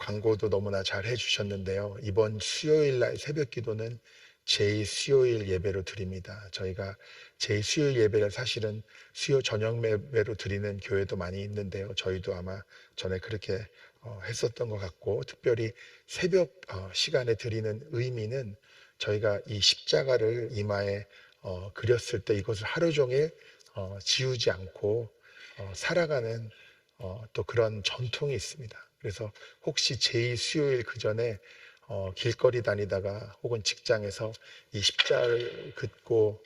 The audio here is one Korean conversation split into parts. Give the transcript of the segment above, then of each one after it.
광고도 너무나 잘 해주셨는데요. 이번 수요일 날 새벽 기도는 제2수요일 예배로 드립니다. 저희가 제2수요일 예배를 사실은 수요 저녁 예배로 드리는 교회도 많이 있는데요. 저희도 아마 전에 그렇게 했었던 것 같고, 특별히 새벽 시간에 드리는 의미는 저희가 이 십자가를 이마에 그렸을 때 이것을 하루 종일 지우지 않고 살아가는 또 그런 전통이 있습니다. 그래서 혹시 제2수요일 그 전에 길거리 다니다가 혹은 직장에서 이 십자를 긋고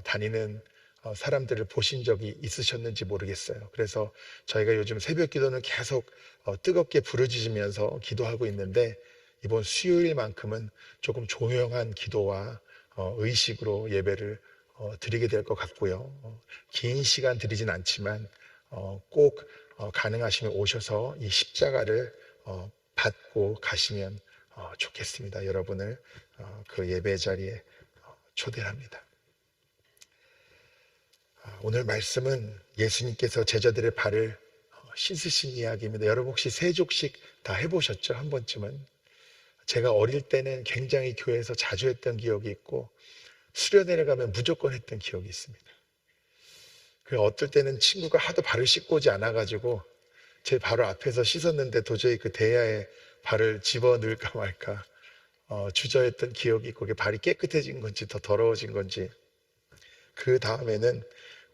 다니는 사람들을 보신 적이 있으셨는지 모르겠어요. 그래서 저희가 요즘 새벽 기도는 계속 뜨겁게 부르짖으면서 기도하고 있는데, 이번 수요일만큼은 조금 조용한 기도와 의식으로 예배를 드리게 될 것 같고요. 긴 시간 드리진 않지만 꼭 가능하시면 오셔서 이 십자가를 받고 가시면 좋겠습니다. 여러분을 그 예배 자리에 초대합니다. 오늘 말씀은 예수님께서 제자들의 발을 씻으신 이야기입니다. 여러분 혹시 세족식 다 해보셨죠? 한 번쯤은. 제가 어릴 때는 굉장히 교회에서 자주 했던 기억이 있고, 수련회를 가면 무조건 했던 기억이 있습니다. 어떨 때는 친구가 하도 발을 씻고 오지 않아가지고 제 바로 앞에서 씻었는데 도저히 그 대야에 발을 집어넣을까 말까 주저했던 기억이 있고, 그게 발이 깨끗해진 건지 더 더러워진 건지. 그 다음에는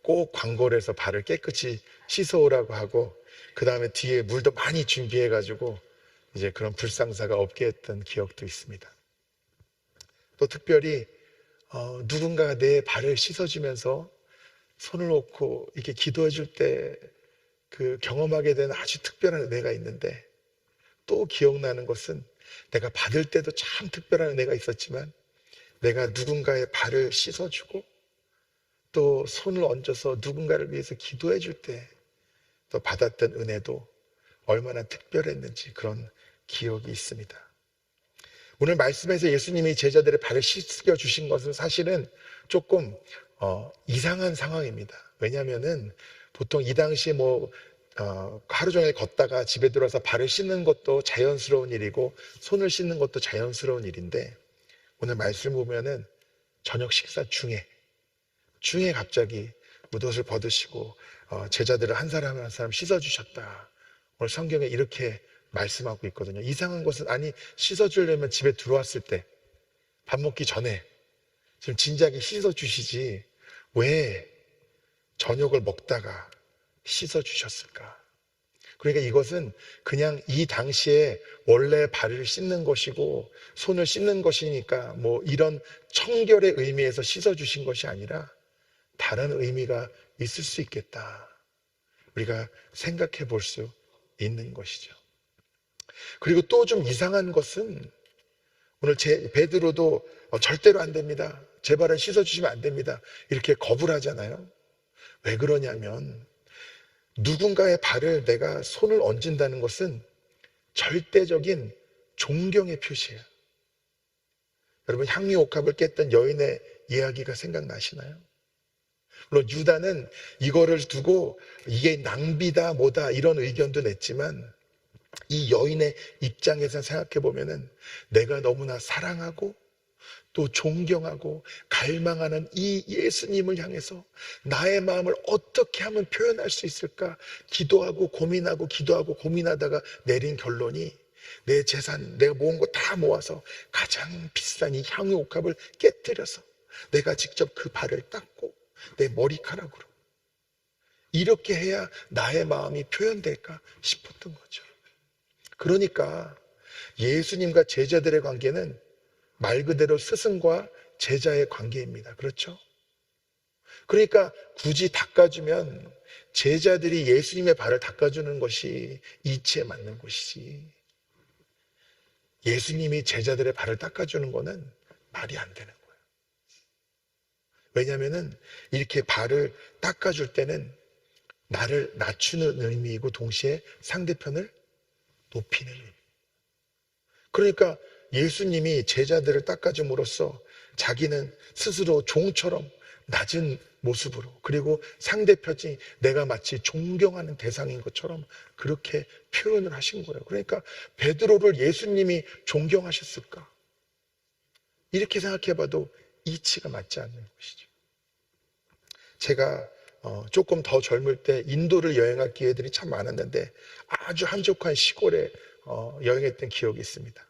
꼭 광고를 해서 발을 깨끗이 씻어오라고 하고, 그 다음에 뒤에 물도 많이 준비해가지고 이제 그런 불상사가 없게 했던 기억도 있습니다. 또 특별히 누군가 내 발을 씻어주면서 손을 놓고 이렇게 기도해 줄 때 그 경험하게 되는 아주 특별한 은혜가 있는데, 또 기억나는 것은 내가 받을 때도 참 특별한 은혜가 있었지만, 내가 누군가의 발을 씻어주고 또 손을 얹어서 누군가를 위해서 기도해 줄 때 또 받았던 은혜도 얼마나 특별했는지 그런 기억이 있습니다. 오늘 말씀에서 예수님이 제자들의 발을 씻겨 주신 것은 사실은 조금 이상한 상황입니다. 왜냐하면은 보통 이 당시에 하루 종일 걷다가 집에 들어와서 발을 씻는 것도 자연스러운 일이고 손을 씻는 것도 자연스러운 일인데, 오늘 말씀 보면은 저녁 식사 중에 갑자기 윗옷을 벗으시고 제자들을 한 사람 한 사람 씻어주셨다. 오늘 성경에 이렇게 말씀하고 있거든요. 이상한 것은, 아니 씻어주려면 집에 들어왔을 때 밥 먹기 전에 좀 진작에 씻어주시지 왜 저녁을 먹다가 씻어주셨을까? 그러니까 이것은 그냥 이 당시에 원래 발을 씻는 것이고 손을 씻는 것이니까 이런 청결의 의미에서 씻어주신 것이 아니라 다른 의미가 있을 수 있겠다, 우리가 생각해 볼 수 있는 것이죠. 그리고 또 좀 이상한 것은, 오늘 베드로도 절대로 안 됩니다, 제 발을 씻어주시면 안 됩니다, 이렇게 거부를 하잖아요. 왜 그러냐면 누군가의 발을 내가 손을 얹는다는 것은 절대적인 존경의 표시예요. 여러분 향유옥합을 깼던 여인의 이야기가 생각나시나요? 물론 유다는 이거를 두고 이게 낭비다 뭐다 이런 의견도 냈지만, 이 여인의 입장에서 생각해 보면은 내가 너무나 사랑하고 또 존경하고 갈망하는 이 예수님을 향해서 나의 마음을 어떻게 하면 표현할 수 있을까 기도하고 고민하다가 내린 결론이, 내 재산, 내가 모은 거 다 모아서 가장 비싼 이 향유옥합을 깨뜨려서 내가 직접 그 발을 닦고 내 머리카락으로 이렇게 해야 나의 마음이 표현될까 싶었던 거죠. 그러니까 예수님과 제자들의 관계는 말 그대로 스승과 제자의 관계입니다. 그렇죠? 그러니까 굳이 닦아주면 제자들이 예수님의 발을 닦아주는 것이 이치에 맞는 것이지, 예수님이 제자들의 발을 닦아주는 것은 말이 안 되는 거예요. 왜냐하면 이렇게 발을 닦아줄 때는 나를 낮추는 의미이고 동시에 상대편을 높이는 의미. 그러니까 예수님이 제자들을 닦아줌으로써 자기는 스스로 종처럼 낮은 모습으로, 그리고 상대편이 내가 마치 존경하는 대상인 것처럼 그렇게 표현을 하신 거예요. 그러니까 베드로를 예수님이 존경하셨을까? 이렇게 생각해봐도 이치가 맞지 않는 것이죠. 제가 조금 더 젊을 때 인도를 여행할 기회들이 참 많았는데 아주 한적한 시골에 여행했던 기억이 있습니다.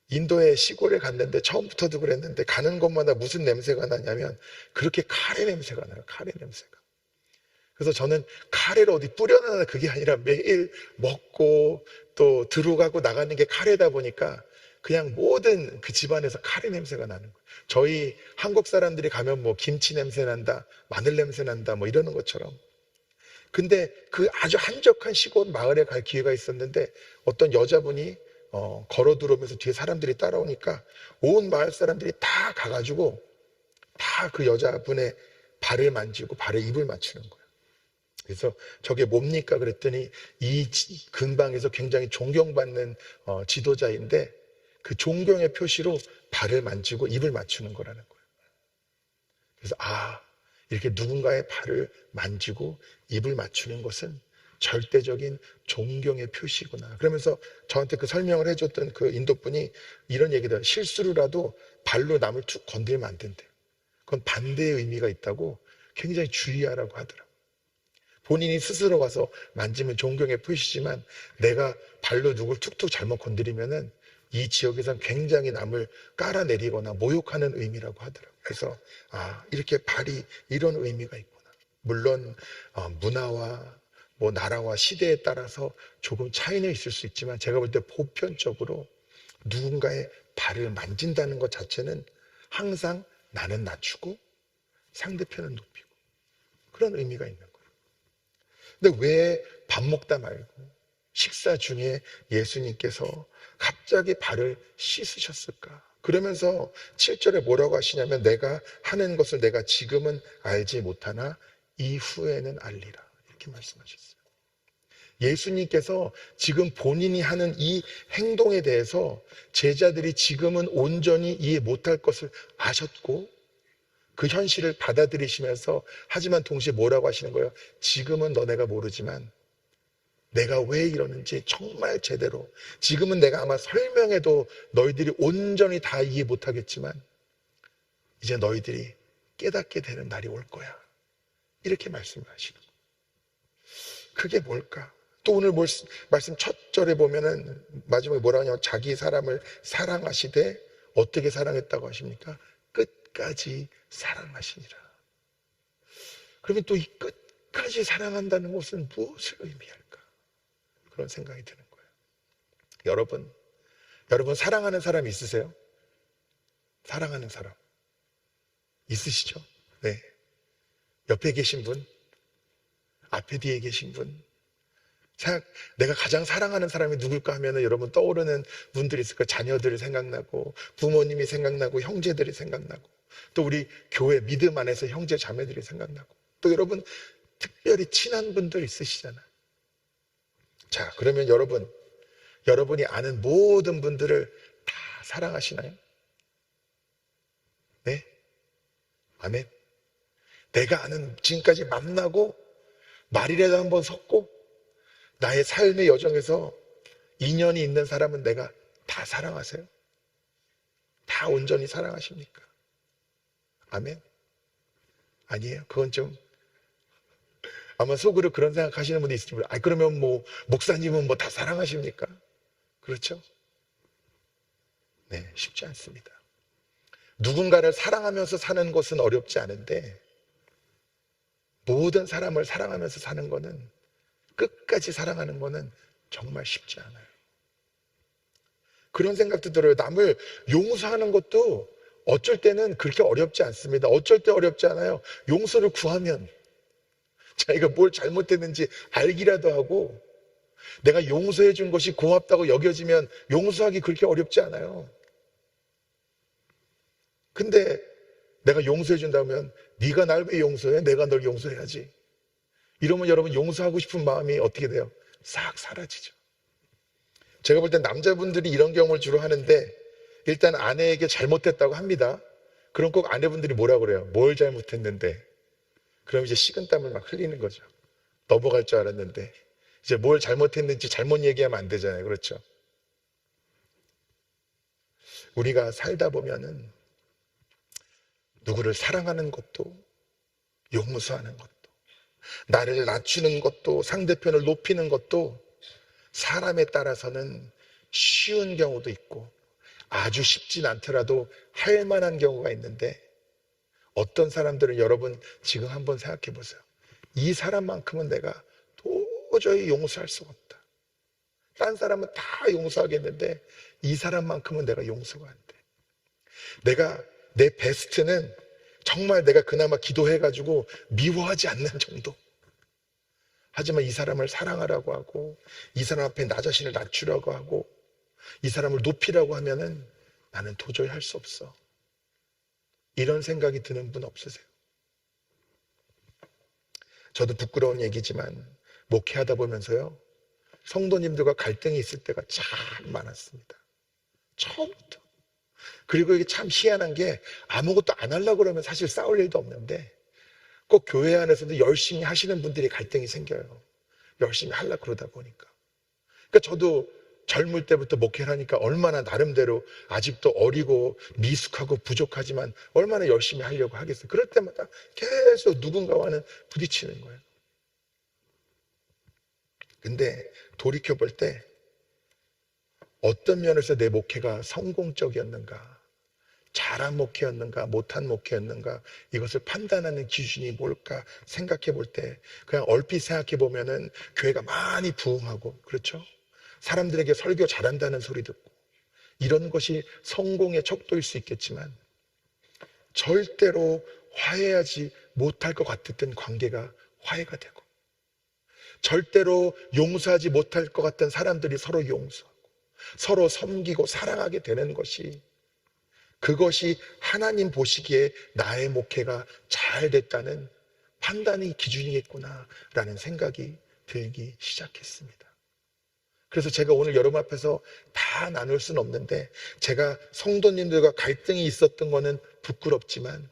인도의 시골에 갔는데 처음부터도 그랬는데 가는 곳마다 무슨 냄새가 나냐면 그렇게 카레 냄새가 나요. 카레 냄새가. 그래서 저는 카레를 어디 뿌려놔 그게 아니라 매일 먹고 또 들어가고 나가는 게 카레다 보니까 그냥 모든 그 집안에서 카레 냄새가 나는 거예요. 저희 한국 사람들이 가면 뭐 김치 냄새 난다, 마늘 냄새 난다 뭐 이러는 것처럼. 근데 그 아주 한적한 시골 마을에 갈 기회가 있었는데 어떤 여자분이 걸어 들어오면서 뒤에 사람들이 따라오니까 온 마을 사람들이 다 가가지고 다 그 여자분의 발을 만지고 발에 입을 맞추는 거예요. 그래서 저게 뭡니까? 그랬더니 이 근방에서 굉장히 존경받는 지도자인데 그 존경의 표시로 발을 만지고 입을 맞추는 거라는 거예요. 그래서 이렇게 누군가의 발을 만지고 입을 맞추는 것은 절대적인 존경의 표시구나. 그러면서 저한테 그 설명을 해줬던 그 인도분이 이런 얘기를 해요. 실수로라도 발로 남을 툭 건들면 안 된대요. 그건 반대의 의미가 있다고 굉장히 주의하라고 하더라고요. 본인이 스스로 가서 만지면 존경의 표시지만 내가 발로 누굴 툭툭 잘못 건드리면은 이 지역에선 굉장히 남을 깔아내리거나 모욕하는 의미라고 하더라고요. 그래서 이렇게 발이 이런 의미가 있구나. 물론 문화와 뭐 나라와 시대에 따라서 조금 차이는 있을 수 있지만 제가 볼 때 보편적으로 누군가의 발을 만진다는 것 자체는 항상 나는 낮추고 상대편은 높이고 그런 의미가 있는 거예요. 근데 왜 밥 먹다 말고 식사 중에 예수님께서 갑자기 발을 씻으셨을까? 그러면서 7절에 뭐라고 하시냐면 내가 하는 것을 내가 지금은 알지 못하나 이후에는 알리라. 이렇게 말씀하셨어요. 예수님께서 지금 본인이 하는 이 행동에 대해서 제자들이 지금은 온전히 이해 못할 것을 아셨고 그 현실을 받아들이시면서 하지만 동시에 뭐라고 하시는 거예요? 지금은 너네가 모르지만 내가 왜 이러는지 정말 제대로 지금은 내가 아마 설명해도 너희들이 온전히 다 이해 못하겠지만 이제 너희들이 깨닫게 되는 날이 올 거야. 이렇게 말씀을 하시는 거예요. 그게 뭘까? 또 오늘 말씀 첫 절에 보면은 마지막에 뭐라고 하냐면 자기 사람을 사랑하시되 어떻게 사랑했다고 하십니까? 끝까지 사랑하시니라. 그러면 또 이 끝까지 사랑한다는 것은 무엇을 의미할까? 그런 생각이 드는 거예요. 여러분 사랑하는 사람 있으세요? 사랑하는 사람 있으시죠? 네. 옆에 계신 분, 앞에 뒤에 계신 분, 내가 가장 사랑하는 사람이 누굴까 하면은 여러분 떠오르는 분들이 있을 거예요. 자녀들이 생각나고 부모님이 생각나고 형제들이 생각나고 또 우리 교회 믿음 안에서 형제 자매들이 생각나고 또 여러분 특별히 친한 분들 있으시잖아요. 자, 그러면 여러분이 아는 모든 분들을 다 사랑하시나요? 네? 아멘. 내가 아는 지금까지 만나고 말이라도 한번 섰고 나의 삶의 여정에서 인연이 있는 사람은 내가 다 사랑하세요? 다 온전히 사랑하십니까? 아멘? 아니에요. 그건 좀 아마 속으로 그런 생각하시는 분이 있을지 몰라요. 그러면 뭐 목사님은 뭐 다 사랑하십니까? 그렇죠? 네, 쉽지 않습니다. 누군가를 사랑하면서 사는 것은 어렵지 않은데 모든 사람을 사랑하면서 사는 거는 끝까지 사랑하는 거는 정말 쉽지 않아요. 그런 생각도 들어요. 남을 용서하는 것도 어쩔 때는 그렇게 어렵지 않습니다. 어쩔 때 어렵지 않아요. 용서를 구하면 자기가 뭘 잘못했는지 알기라도 하고 내가 용서해 준 것이 고맙다고 여겨지면 용서하기 그렇게 어렵지 않아요. 근데 내가 용서해 준다면 네가 날 왜 용서해? 내가 널 용서해야지. 이러면 여러분 용서하고 싶은 마음이 어떻게 돼요? 싹 사라지죠. 제가 볼 땐 남자분들이 이런 경험을 주로 하는데 일단 아내에게 잘못했다고 합니다. 그럼 꼭 아내분들이 뭐라 그래요? 뭘 잘못했는데? 그럼 이제 식은땀을 막 흘리는 거죠. 넘어갈 줄 알았는데. 이제 뭘 잘못했는지 잘못 얘기하면 안 되잖아요. 그렇죠? 우리가 살다 보면은 누구를 사랑하는 것도, 용서하는 것도, 나를 낮추는 것도, 상대편을 높이는 것도 사람에 따라서는 쉬운 경우도 있고 아주 쉽진 않더라도 할 만한 경우가 있는데, 어떤 사람들은 여러분 지금 한번 생각해 보세요. 이 사람만큼은 내가 도저히 용서할 수가 없다. 딴 사람은 다 용서하겠는데 이 사람만큼은 내가 용서가 안 돼. 내 베스트는 정말 내가 그나마 기도해가지고 미워하지 않는 정도. 하지만 이 사람을 사랑하라고 하고, 이 사람 앞에 나 자신을 낮추라고 하고, 이 사람을 높이라고 하면은 나는 도저히 할 수 없어. 이런 생각이 드는 분 없으세요? 저도 부끄러운 얘기지만 목회하다 보면서요, 성도님들과 갈등이 있을 때가 참 많았습니다. 처음부터. 그리고 이게 참 희한한 게, 아무것도 안 하려고 그러면 사실 싸울 일도 없는데 꼭 교회 안에서도 열심히 하시는 분들이 갈등이 생겨요. 열심히 하려고 그러다 보니까. 그러니까 저도 젊을 때부터 목회를 하니까 얼마나 나름대로 아직도 어리고 미숙하고 부족하지만 얼마나 열심히 하려고 하겠어요. 그럴 때마다 계속 누군가와는 부딪히는 거예요. 근데 돌이켜볼 때 어떤 면에서 내 목회가 성공적이었는가, 잘한 목회였는가, 못한 목회였는가, 이것을 판단하는 기준이 뭘까 생각해 볼 때, 그냥 얼핏 생각해 보면은 교회가 많이 부흥하고, 그렇죠? 사람들에게 설교 잘한다는 소리 듣고, 이런 것이 성공의 척도일 수 있겠지만 절대로 화해하지 못할 것 같았던 관계가 화해가 되고, 절대로 용서하지 못할 것 같던 사람들이 서로 용서하고 서로 섬기고 사랑하게 되는 것이, 그것이 하나님 보시기에 나의 목회가 잘 됐다는 판단의 기준이겠구나라는 생각이 들기 시작했습니다. 그래서 제가 오늘 여러분 앞에서 다 나눌 수는 없는데, 제가 성도님들과 갈등이 있었던 거는 부끄럽지만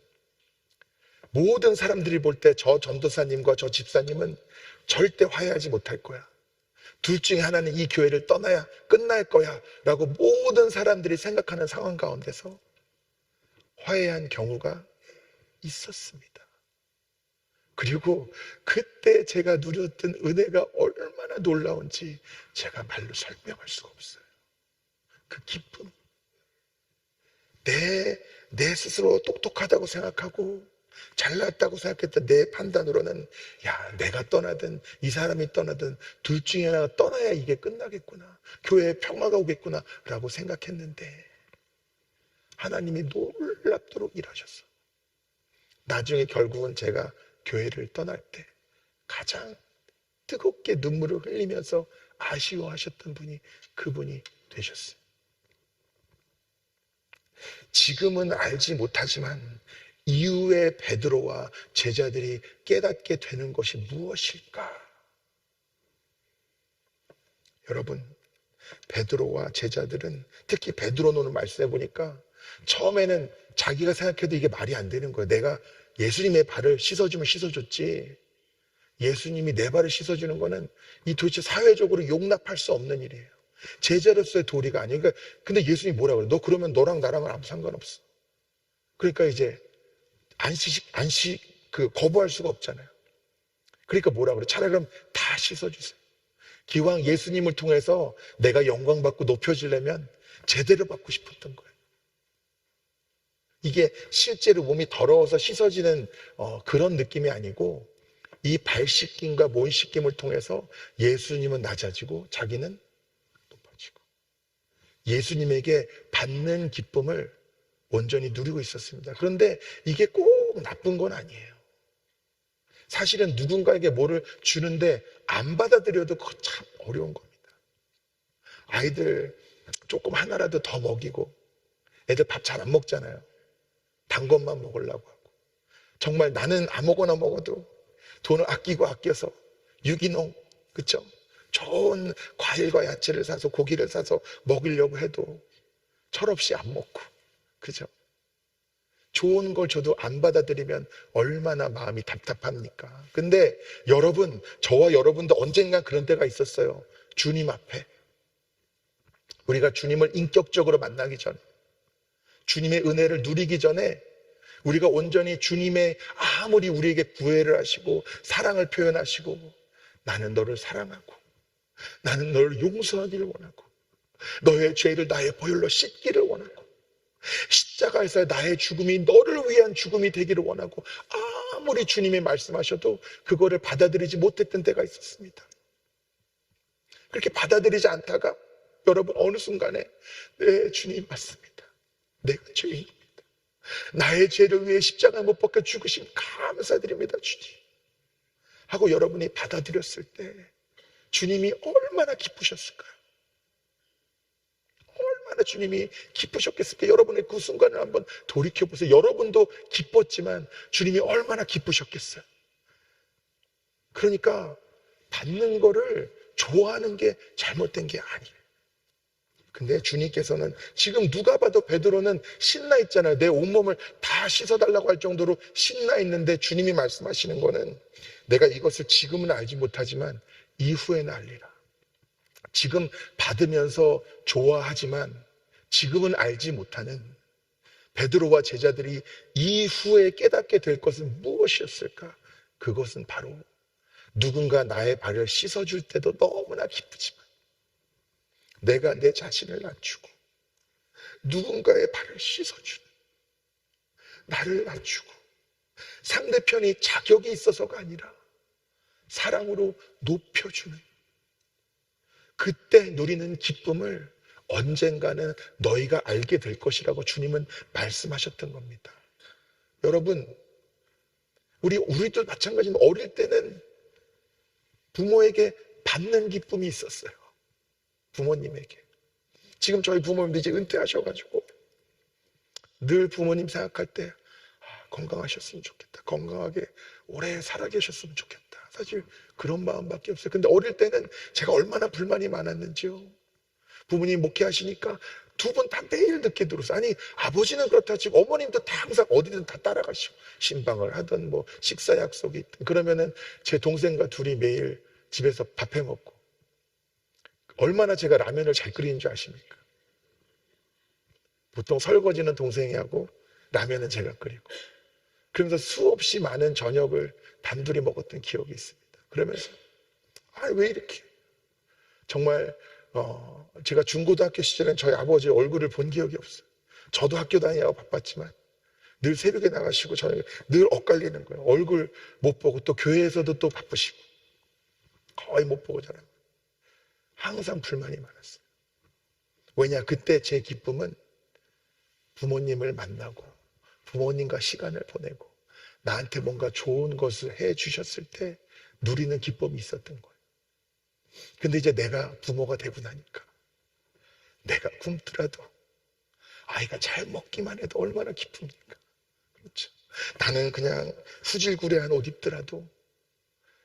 모든 사람들이 볼 때 저 전도사님과 저 집사님은 절대 화해하지 못할 거야, 둘 중에 하나는 이 교회를 떠나야 끝날 거야 라고 모든 사람들이 생각하는 상황 가운데서 화해한 경우가 있었습니다. 그리고 그때 제가 누렸던 은혜가 얼마나 놀라운지 제가 말로 설명할 수가 없어요. 그 기쁨. 내 스스로 똑똑하다고 생각하고 잘났다고 생각했던 내 판단으로는, 야, 내가 떠나든 이 사람이 떠나든 둘 중에 하나가 떠나야 이게 끝나겠구나, 교회에 평화가 오겠구나 라고 생각했는데 하나님이 놀랍도록 일하셨어. 나중에 결국은 제가 교회를 떠날 때 가장 뜨겁게 눈물을 흘리면서 아쉬워하셨던 분이 그분이 되셨어요. 지금은 알지 못하지만 이후에 베드로와 제자들이 깨닫게 되는 것이 무엇일까? 여러분, 베드로와 제자들은, 특히 베드로는 오늘 말씀해 보니까 처음에는 자기가 생각해도 이게 말이 안 되는 거예요. 내가 예수님의 발을 씻어주면 씻어줬지, 예수님이 내 발을 씻어주는 거는 이 도대체 사회적으로 용납할 수 없는 일이에요. 제자로서의 도리가 아니에요. 그러니까 근데 예수님이 뭐라 그래? 너 그러면 너랑 나랑은 아무 상관없어. 그러니까 이제 거부할 수가 없잖아요. 그러니까 뭐라 그래? 차라리 그럼 다 씻어주세요. 기왕 예수님을 통해서 내가 영광 받고 높여지려면 제대로 받고 싶었던 거예요. 이게 실제로 몸이 더러워서 씻어지는 그런 느낌이 아니고, 이 발 씻김과 몸 씻김을 통해서 예수님은 낮아지고 자기는 높아지고, 예수님에게 받는 기쁨을 온전히 누리고 있었습니다. 그런데 이게 꼭 나쁜 건 아니에요. 사실은 누군가에게 뭐를 주는데 안 받아들여도 그거 참 어려운 겁니다. 아이들 조금 하나라도 더 먹이고, 애들 밥 잘 안 먹잖아요. 단 것만 먹으려고 하고, 정말 나는 아무거나 먹어도 돈을 아껴서 유기농, 그쵸? 좋은 과일과 야채를 사서 고기를 사서 먹이려고 해도 철없이 안 먹고, 그죠? 좋은 걸 줘도 안 받아들이면 얼마나 마음이 답답합니까? 근데 여러분, 저와 여러분도 언젠간 그런 때가 있었어요. 주님 앞에 우리가 주님을 인격적으로 만나기 전에, 주님의 은혜를 누리기 전에 우리가 온전히 주님의, 아무리 우리에게 구애를 하시고 사랑을 표현하시고 나는 너를 사랑하고 나는 너를 용서하기를 원하고 너의 죄를 나의 보혈로 씻기를 원하고 십자가에서 나의 죽음이 너를 위한 죽음이 되기를 원하고 아무리 주님이 말씀하셔도 그거를 받아들이지 못했던 때가 있었습니다. 그렇게 받아들이지 않다가 여러분 어느 순간에 네, 주님 맞습니다. 내가 죄인입니다. 나의 죄를 위해 십자가 못 박혀 죽으심 감사드립니다 주님 하고 여러분이 받아들였을 때 주님이 얼마나 기쁘셨을까요? 얼마나 주님이 기쁘셨겠을까? 여러분의 그 순간을 한번 돌이켜보세요. 여러분도 기뻤지만 주님이 얼마나 기쁘셨겠어요? 그러니까 받는 거를 좋아하는 게 잘못된 게 아니에요. 근데 주님께서는 지금 누가 봐도 베드로는 신나 있잖아요. 내 온몸을 다 씻어달라고 할 정도로 신나 있는데 주님이 말씀하시는 거는 내가 이것을 지금은 알지 못하지만 이후에는 알리라. 지금 받으면서 좋아하지만 지금은 알지 못하는 베드로와 제자들이 이후에 깨닫게 될 것은 무엇이었을까? 그것은 바로 누군가 나의 발을 씻어줄 때도 너무나 기쁘지만 내가 내 자신을 낮추고 누군가의 발을 씻어주는, 나를 낮추고 상대편이 자격이 있어서가 아니라 사랑으로 높여주는 그때 누리는 기쁨을 언젠가는 너희가 알게 될 것이라고 주님은 말씀하셨던 겁니다. 여러분, 우리도 마찬가지로 어릴 때는 부모에게 받는 기쁨이 있었어요. 부모님에게. 지금 저희 부모님도 이제 은퇴하셔가지고 늘 부모님 생각할 때 건강하셨으면 좋겠다. 건강하게 오래 살아 계셨으면 좋겠다. 사실 그런 마음밖에 없어요. 근데 어릴 때는 제가 얼마나 불만이 많았는지요. 부모님 목회하시니까 두 분 다 매일 늦게 들어서, 아니 아버지는 그렇다 치고 어머님도 다 항상 어디든 다 따라가시고 신방을 하든 뭐 식사 약속이 있든 그러면은 제 동생과 둘이 매일 집에서 밥 해 먹고 얼마나 제가 라면을 잘 끓이는 줄 아십니까? 보통 설거지는 동생이 하고 라면은 제가 끓이고 그러면서 수없이 많은 저녁을 단둘이 먹었던 기억이 있습니다. 그러면서 왜 이렇게 정말 제가 중고등학교 시절엔 저희 아버지 얼굴을 본 기억이 없어요. 저도 학교 다니느라고 바빴지만 늘 새벽에 나가시고 저녁에 늘 엇갈리는 거예요. 얼굴 못 보고 또 교회에서도 또 바쁘시고 거의 못 보고 자라고 항상 불만이 많았어요. 왜냐? 그때 제 기쁨은 부모님을 만나고 부모님과 시간을 보내고 나한테 뭔가 좋은 것을 해 주셨을 때 누리는 기쁨이 있었던 거예요. 근데 이제 내가 부모가 되고 나니까 내가 굶더라도 아이가 잘 먹기만 해도 얼마나 기쁩니까? 그렇죠. 나는 그냥 후질구레한 옷 입더라도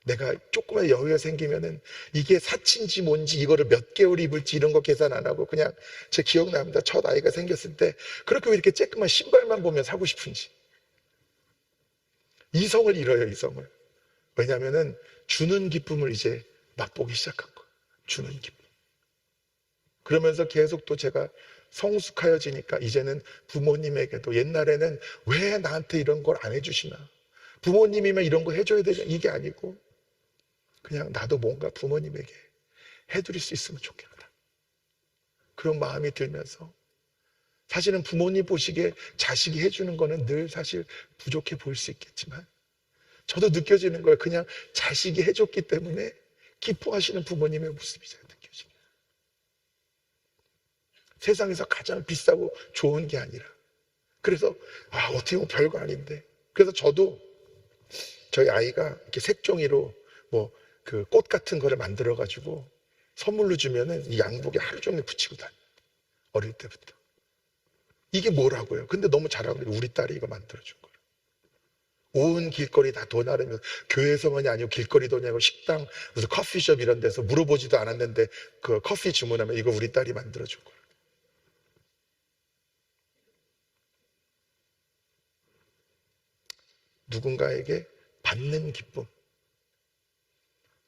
내가 조금의 여유가 생기면은 이게 사치인지 뭔지 이거를 몇 개월 입을지 이런 거 계산 안 하고 그냥 제 기억납니다. 첫 아이가 생겼을 때 그렇게 왜 이렇게 쬐끄만 신발만 보면 사고 싶은지. 이성을 잃어요, 이성을. 왜냐하면은 주는 기쁨을 이제 맛보기 시작한 거예요. 주는 기쁨. 그러면서 계속 또 제가 성숙하여지니까 이제는 부모님에게도 옛날에는 왜 나한테 이런 걸 안 해주시나. 부모님이면 이런 거 해줘야 되냐. 이게 아니고 그냥 나도 뭔가 부모님에게 해드릴 수 있으면 좋겠다. 그런 마음이 들면서 사실은 부모님 보시기에 자식이 해주는 거는 늘 사실 부족해 보일 수 있겠지만 저도 느껴지는 거예요. 그냥 자식이 해줬기 때문에 기뻐하시는 부모님의 모습이 제가 느껴집니다. 세상에서 가장 비싸고 좋은 게 아니라 그래서 어떻게 보면 별거 아닌데 그래서 저도 저희 아이가 이렇게 색종이로 뭐 그 꽃 같은 거를 만들어 가지고 선물로 주면은 이 양복에 하루 종일 붙이고 다녀요. 어릴 때부터. 이게 뭐라고요? 근데 너무 잘하고 우리 딸이 이거 만들어준 거예요. 온 길거리 다 돈 나르면서 교회에서만이 아니고 길거리 돈이고 식당 무슨 커피숍 이런 데서 물어보지도 않았는데 그 커피 주문하면 이거 우리 딸이 만들어준 거예요. 누군가에게 받는 기쁨,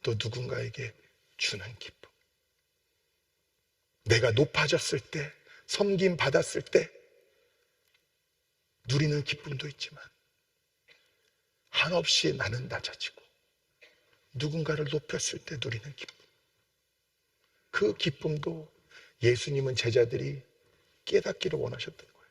또 누군가에게 주는 기쁨. 내가 높아졌을 때, 섬김 받았을 때 누리는 기쁨도 있지만, 한없이 나는 낮아지고 누군가를 높였을 때 누리는 기쁨, 그 기쁨도 예수님은 제자들이 깨닫기를 원하셨던 거예요.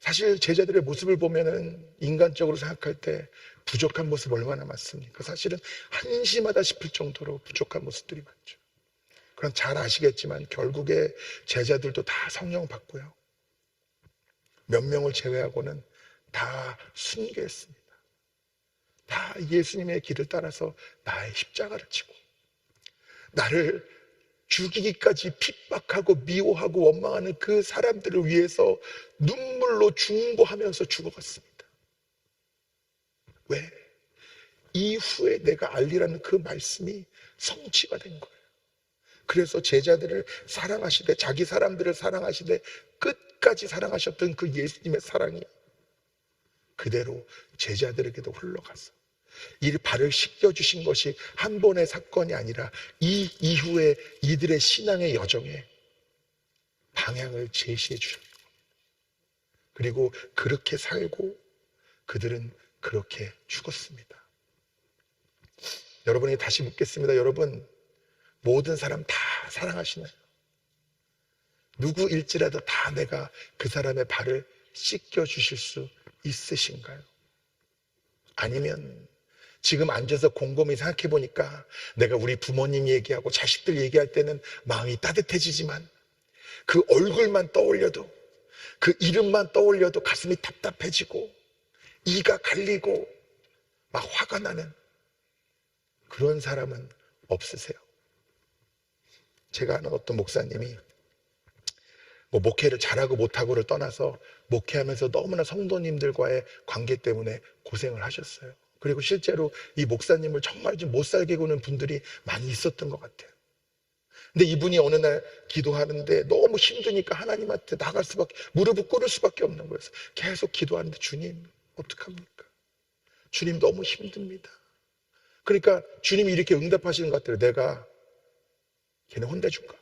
사실 제자들의 모습을 보면은 인간적으로 생각할 때 부족한 모습 얼마나 많습니까? 사실은 한심하다 싶을 정도로 부족한 모습들이 많죠. 그럼 잘 아시겠지만 결국에 제자들도 다 성령 받고요, 몇 명을 제외하고는 다 순교했습니다. 다 예수님의 길을 따라서 나의 십자가를 지고 나를 죽이기까지 핍박하고 미워하고 원망하는 그 사람들을 위해서 눈물로 중보하면서 죽어갔습니다. 왜? 이후에 내가 알리라는 그 말씀이 성취가 된 거예요. 그래서 제자들을 사랑하시되, 자기 사람들을 사랑하시되 끝까지 사랑하셨던 그 예수님의 사랑이 그대로 제자들에게도 흘러가서 이 발을 씻겨주신 것이 한 번의 사건이 아니라 이 이후에 이들의 신앙의 여정에 방향을 제시해 주셨고, 그리고 그렇게 살고 그들은 그렇게 죽었습니다. 여러분이 다시 묻겠습니다. 여러분, 모든 사람 다 사랑하시나요? 누구일지라도 다 내가 그 사람의 발을 씻겨주실 수 있으신가요? 아니면 지금 앉아서 곰곰이 생각해 보니까 내가 우리 부모님 얘기하고 자식들 얘기할 때는 마음이 따뜻해지지만 그 얼굴만 떠올려도, 그 이름만 떠올려도 가슴이 답답해지고 이가 갈리고 막 화가 나는 그런 사람은 없으세요? 제가 아는 어떤 목사님이 목회를 잘하고 못하고를 떠나서 목회하면서 너무나 성도님들과의 관계 때문에 고생을 하셨어요. 그리고 실제로 이 목사님을 정말 좀 못 살게 구는 분들이 많이 있었던 것 같아요. 근데 이분이 어느 날 기도하는데 너무 힘드니까 하나님한테 나갈 수밖에, 무릎을 꿇을 수밖에 없는 거예요. 계속 기도하는데, 주님 어떡합니까? 주님 너무 힘듭니다. 그러니까 주님이 이렇게 응답하시는 것 같아요. 내가 걔네 혼내줄까?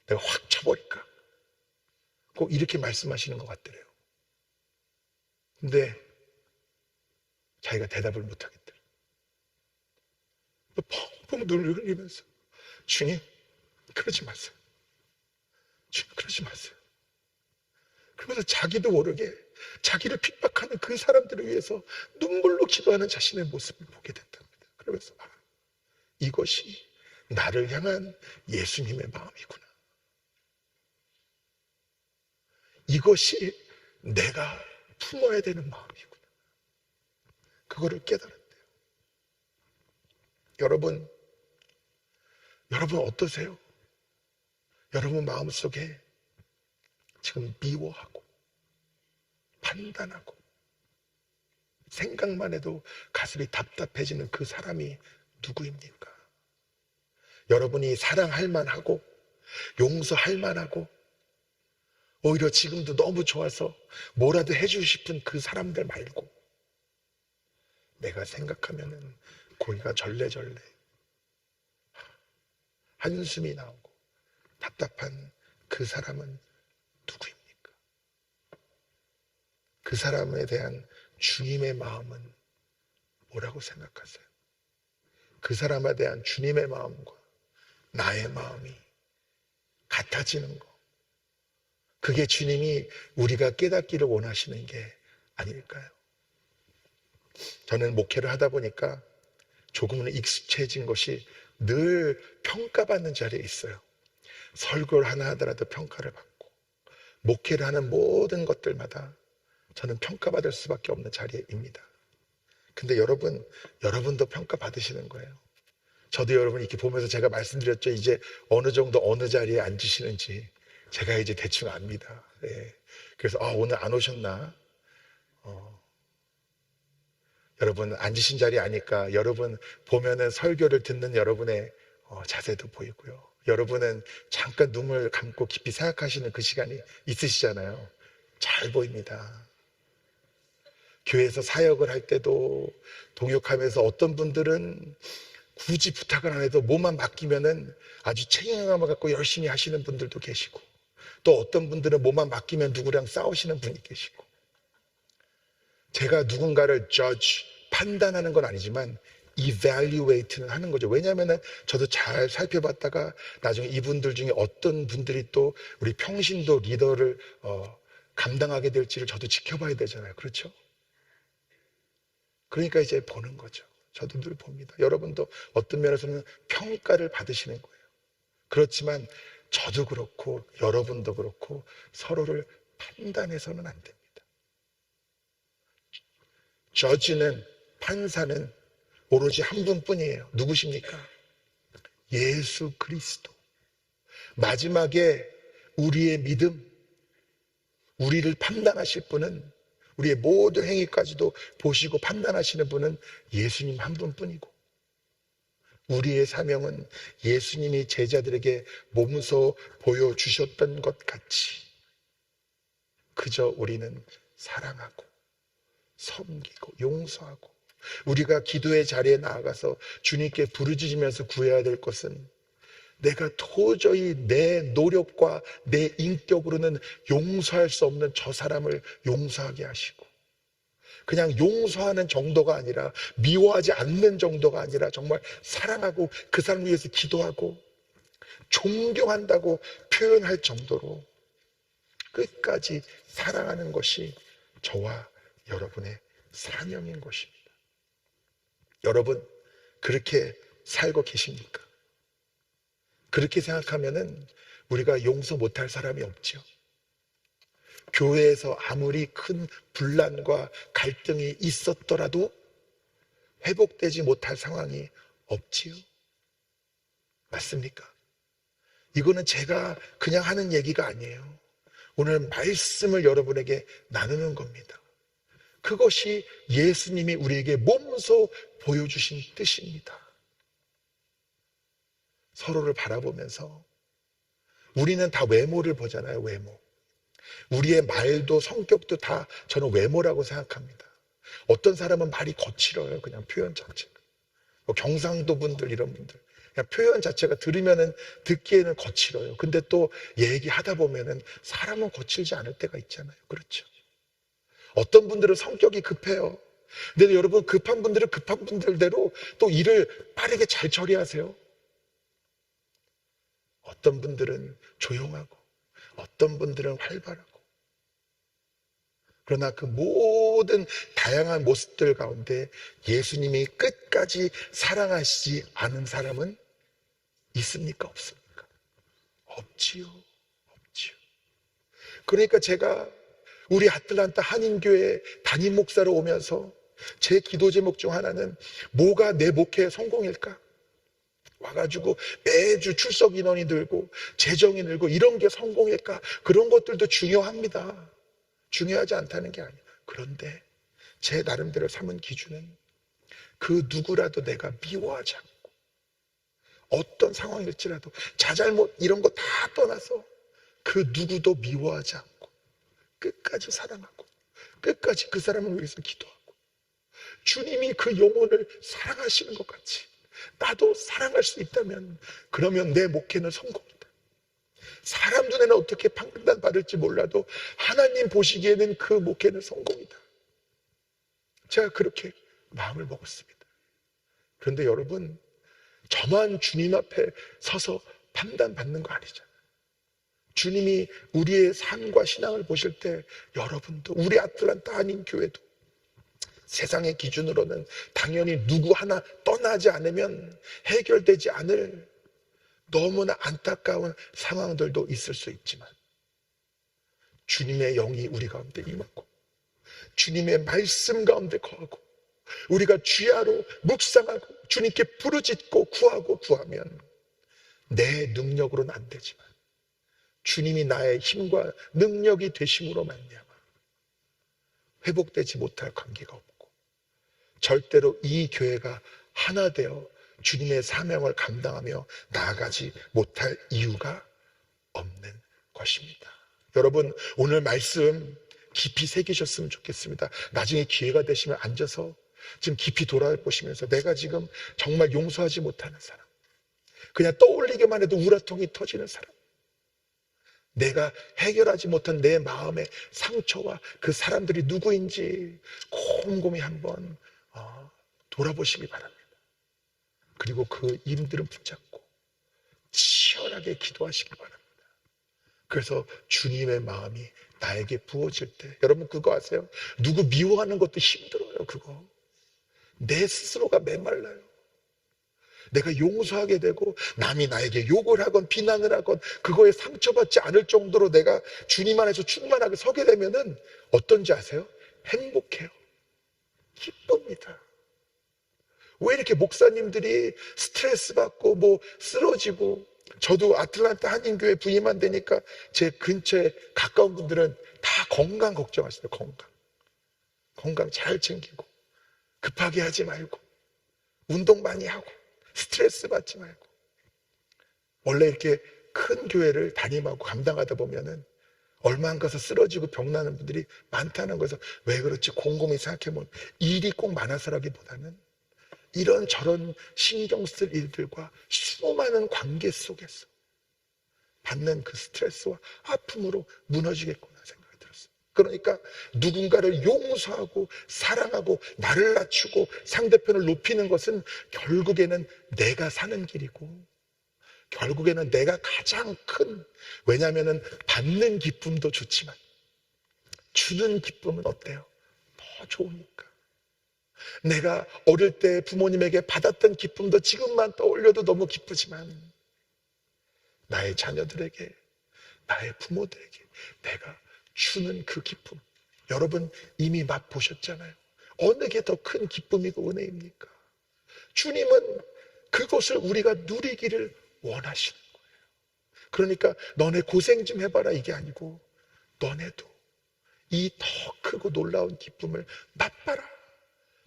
내가 확 쳐버릴까? 꼭 이렇게 말씀하시는 것 같더래요. 근데 자기가 대답을 못하겠더래요. 펑펑 눈을 흘리면서, 주님 그러지 마세요. 주님 그러지 마세요. 그러면서 자기도 모르게 자기를 핍박하는 그 사람들을 위해서 눈물로 기도하는 자신의 모습을 보게 됐답니다. 그러면서 이것이 나를 향한 예수님의 마음이구나. 이것이 내가 품어야 되는 마음이구나. 그거를 깨달았대요. 여러분 어떠세요? 여러분 마음속에 지금 미워하고 판단하고 생각만 해도 가슴이 답답해지는 그 사람이 누구입니까? 여러분이 사랑할 만하고 용서할 만하고 오히려 지금도 너무 좋아서 뭐라도 해주고 싶은 그 사람들 말고, 내가 생각하면은 고기가 절레절레 한숨이 나오고 답답한 그 사람은 누구입니까? 그 사람에 대한 주님의 마음은 뭐라고 생각하세요? 그 사람에 대한 주님의 마음과 나의 마음이 같아지는 거, 그게 주님이 우리가 깨닫기를 원하시는 게 아닐까요? 저는 목회를 하다 보니까 조금은 익숙해진 것이 늘 평가받는 자리에 있어요. 설교를 하나 하더라도 평가를 받고, 목회를 하는 모든 것들마다 저는 평가받을 수밖에 없는 자리입니다. 근데 여러분도 평가받으시는 거예요. 저도 여러분 이렇게 보면서 제가 말씀드렸죠. 이제 어느 정도 어느 자리에 앉으시는지 제가 이제 대충 압니다. 네. 그래서 오늘 안 오셨나? 여러분 앉으신 자리 아니까 여러분 보면은 설교를 듣는 여러분의 자세도 보이고요. 여러분은 잠깐 눈을 감고 깊이 생각하시는 그 시간이 있으시잖아요. 잘 보입니다. 교회에서 사역을 할 때도 동역하면서 어떤 분들은 굳이 부탁을 안 해도 뭐만 맡기면은 아주 책임감을 갖고 열심히 하시는 분들도 계시고, 또 어떤 분들은 뭐만 맡기면 누구랑 싸우시는 분이 계시고. 제가 누군가를 judge, 판단하는 건 아니지만 evaluate는 하는 거죠. 왜냐하면 저도 잘 살펴봤다가 나중에 이분들 중에 어떤 분들이 또 우리 평신도 리더를 감당하게 될지를 저도 지켜봐야 되잖아요. 그렇죠? 그러니까 이제 보는 거죠. 저도 늘 봅니다. 여러분도 어떤 면에서는 평가를 받으시는 거예요. 그렇지만 저도 그렇고 여러분도 그렇고 서로를 판단해서는 안 됩니다. 저지는, 판사는 오로지 한 분뿐이에요. 누구십니까? 예수 그리스도. 마지막에 우리의 믿음, 우리를 판단하실 분은, 우리의 모든 행위까지도 보시고 판단하시는 분은 예수님 한 분뿐이고, 우리의 사명은 예수님이 제자들에게 몸소 보여주셨던 것 같이 그저 우리는 사랑하고 섬기고 용서하고, 우리가 기도의 자리에 나아가서 주님께 부르짖으면서 구해야 될 것은 내가 도저히 내 노력과 내 인격으로는 용서할 수 없는 저 사람을 용서하게 하시고, 그냥 용서하는 정도가 아니라, 미워하지 않는 정도가 아니라 정말 사랑하고 그 사람을 위해서 기도하고 존경한다고 표현할 정도로 끝까지 사랑하는 것이 저와 여러분의 사명인 것입니다. 여러분, 그렇게 살고 계십니까? 그렇게 생각하면은 우리가 용서 못할 사람이 없죠. 교회에서 아무리 큰 분란과 갈등이 있었더라도 회복되지 못할 상황이 없지요. 맞습니까? 이거는 제가 그냥 하는 얘기가 아니에요. 오늘 말씀을 여러분에게 나누는 겁니다. 그것이 예수님이 우리에게 몸소 보여주신 뜻입니다. 서로를 바라보면서, 우리는 다 외모를 보잖아요. 외모. 우리의 말도 성격도 다 저는 외모라고 생각합니다. 어떤 사람은 말이 거칠어요. 그냥 표현 자체가. 경상도 분들, 이런 분들 그냥 표현 자체가 들으면은 듣기에는 거칠어요. 근데 또 얘기하다 보면은 사람은 거칠지 않을 때가 있잖아요. 그렇죠? 어떤 분들은 성격이 급해요. 근데 여러분, 급한 분들은 급한 분들대로 또 일을 빠르게 잘 처리하세요. 어떤 분들은 조용하고 어떤 분들은 활발하고. 그러나 그 모든 다양한 모습들 가운데 예수님이 끝까지 사랑하시지 않은 사람은 있습니까? 없습니까? 없지요. 없지요. 그러니까 제가 우리 아틀란타 한인교회 담임 목사로 오면서 제 기도 제목 중 하나는, 뭐가 내 목회의 성공일까? 와가지고 매주 출석 인원이 늘고 재정이 늘고 이런 게 성공일까? 그런 것들도 중요합니다. 중요하지 않다는 게 아니에요. 그런데 제 나름대로 삼은 기준은 그 누구라도 내가 미워하지 않고, 어떤 상황일지라도 자잘못 이런 거 다 떠나서 그 누구도 미워하지 않고 끝까지 사랑하고 끝까지 그 사람을 위해서 기도하고, 주님이 그 영혼을 사랑하시는 것 같이 나도 사랑할 수 있다면, 그러면 내 목회는 성공이다. 사람 눈에는 어떻게 판단받을지 몰라도 하나님 보시기에는 그 목회는 성공이다. 제가 그렇게 마음을 먹었습니다. 그런데 여러분, 저만 주님 앞에 서서 판단받는 거 아니잖아요. 주님이 우리의 삶과 신앙을 보실 때 여러분도, 우리 아틀란타 한인교회도 세상의 기준으로는 당연히 누구 하나 떠나지 않으면 해결되지 않을 너무나 안타까운 상황들도 있을 수 있지만, 주님의 영이 우리 가운데 임하고 주님의 말씀 가운데 거하고 우리가 주야로 묵상하고 주님께 부르짖고 구하고 구하면, 내 능력으로는 안 되지만 주님이 나의 힘과 능력이 되심으로 말미암아 회복되지 못할 관계가 없고, 절대로 이 교회가 하나 되어 주님의 사명을 감당하며 나아가지 못할 이유가 없는 것입니다. 여러분, 오늘 말씀 깊이 새기셨으면 좋겠습니다. 나중에 기회가 되시면 앉아서 지금 깊이 돌아보시면서 내가 지금 정말 용서하지 못하는 사람, 그냥 떠올리기만 해도 우라통이 터지는 사람, 내가 해결하지 못한 내 마음의 상처와 그 사람들이 누구인지 곰곰이 한번 돌아보시기 바랍니다. 그리고 그 임들은 붙잡고 치열하게 기도하시기 바랍니다. 그래서 주님의 마음이 나에게 부어질 때, 여러분 그거 아세요? 누구 미워하는 것도 힘들어요. 그거 내 스스로가 메말라요. 내가 용서하게 되고 남이 나에게 욕을 하건 비난을 하건 그거에 상처받지 않을 정도로 내가 주님 안에서 충만하게 서게 되면은 어떤지 아세요? 행복해요. 기쁩니다. 왜 이렇게 목사님들이 스트레스 받고 뭐 쓰러지고, 저도 아틀란타 한인교회 부임만 되니까 제 근처에 가까운 분들은 다 건강 걱정하시네요. 건강 잘 챙기고 급하게 하지 말고 운동 많이 하고 스트레스 받지 말고. 원래 이렇게 큰 교회를 담임하고 감당하다 보면은 얼마 안 가서 쓰러지고 병나는 분들이 많다는 거에서 왜 그렇지 곰곰이 생각해보면 일이 꼭 많아서라기보다는 이런저런 신경 쓸 일들과 수많은 관계 속에서 받는 그 스트레스와 아픔으로 무너지겠구나 생각이 들었어요. 그러니까 누군가를 용서하고 사랑하고 나를 낮추고 상대편을 높이는 것은 결국에는 내가 사는 길이고, 결국에는 내가 가장 큰, 왜냐하면 받는 기쁨도 좋지만 주는 기쁨은 어때요? 더 좋으니까. 내가 어릴 때 부모님에게 받았던 기쁨도 지금만 떠올려도 너무 기쁘지만 나의 자녀들에게, 나의 부모들에게 내가 주는 그 기쁨, 여러분 이미 맛보셨잖아요. 어느 게 더 큰 기쁨이고 은혜입니까? 주님은 그것을 우리가 누리기를 원하시는 거예요. 그러니까 너네 고생 좀 해봐라 이게 아니고 너네도 이 더 크고 놀라운 기쁨을 맛봐라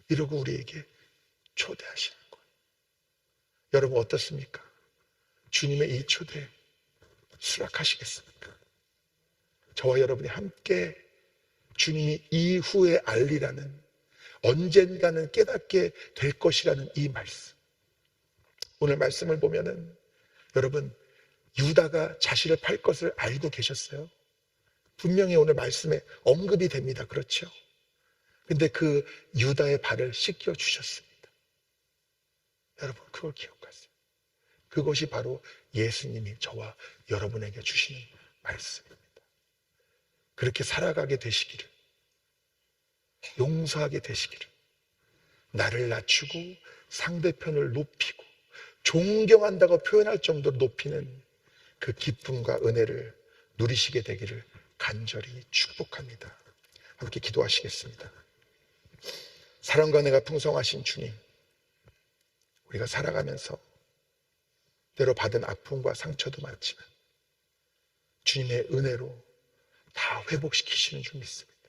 이러고 우리에게 초대하시는 거예요. 여러분 어떻습니까? 주님의 이 초대 수락하시겠습니까? 저와 여러분이 함께 주님이 이후에 알리라는, 언젠가는 깨닫게 될 것이라는 이 말씀, 오늘 말씀을 보면은 여러분 유다가 자신을 팔 것을 알고 계셨어요? 분명히 오늘 말씀에 언급이 됩니다. 그렇죠? 근데 그 유다의 발을 씻겨 주셨습니다. 여러분 그걸 기억하세요. 그것이 바로 예수님이 저와 여러분에게 주시는 말씀입니다. 그렇게 살아가게 되시기를, 용서하게 되시기를, 나를 낮추고 상대편을 높이고 존경한다고 표현할 정도로 높이는 그 기쁨과 은혜를 누리시게 되기를 간절히 축복합니다. 함께 기도하시겠습니다. 사랑과 은혜가 풍성하신 주님, 우리가 살아가면서 때로 받은 아픔과 상처도 많지만 주님의 은혜로 다 회복시키시는 줄 믿습니다.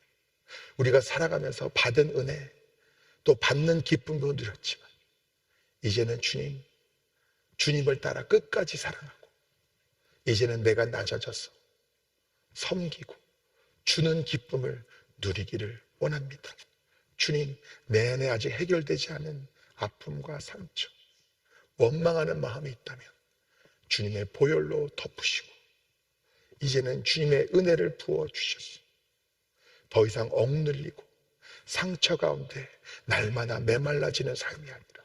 우리가 살아가면서 받은 은혜, 또 받는 기쁨도 누렸지만 이제는 주님을 따라 끝까지 사랑하고 이제는 내가 낮아져서 섬기고 주는 기쁨을 누리기를 원합니다. 주님, 내 안에 아직 해결되지 않은 아픔과 상처, 원망하는 마음이 있다면 주님의 보혈로 덮으시고 이제는 주님의 은혜를 부어주셔서 더 이상 억눌리고 상처 가운데 날마다 메말라지는 삶이 아니라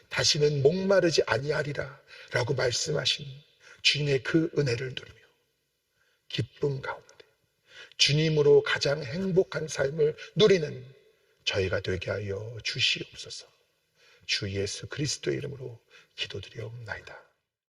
다시는 목마르지 아니하리라 라고 말씀하신 주님의 그 은혜를 누리며 기쁨 가운데 주님으로 가장 행복한 삶을 누리는 저희가 되게 하여 주시옵소서. 주 예수 그리스도의 이름으로 기도드리옵나이다.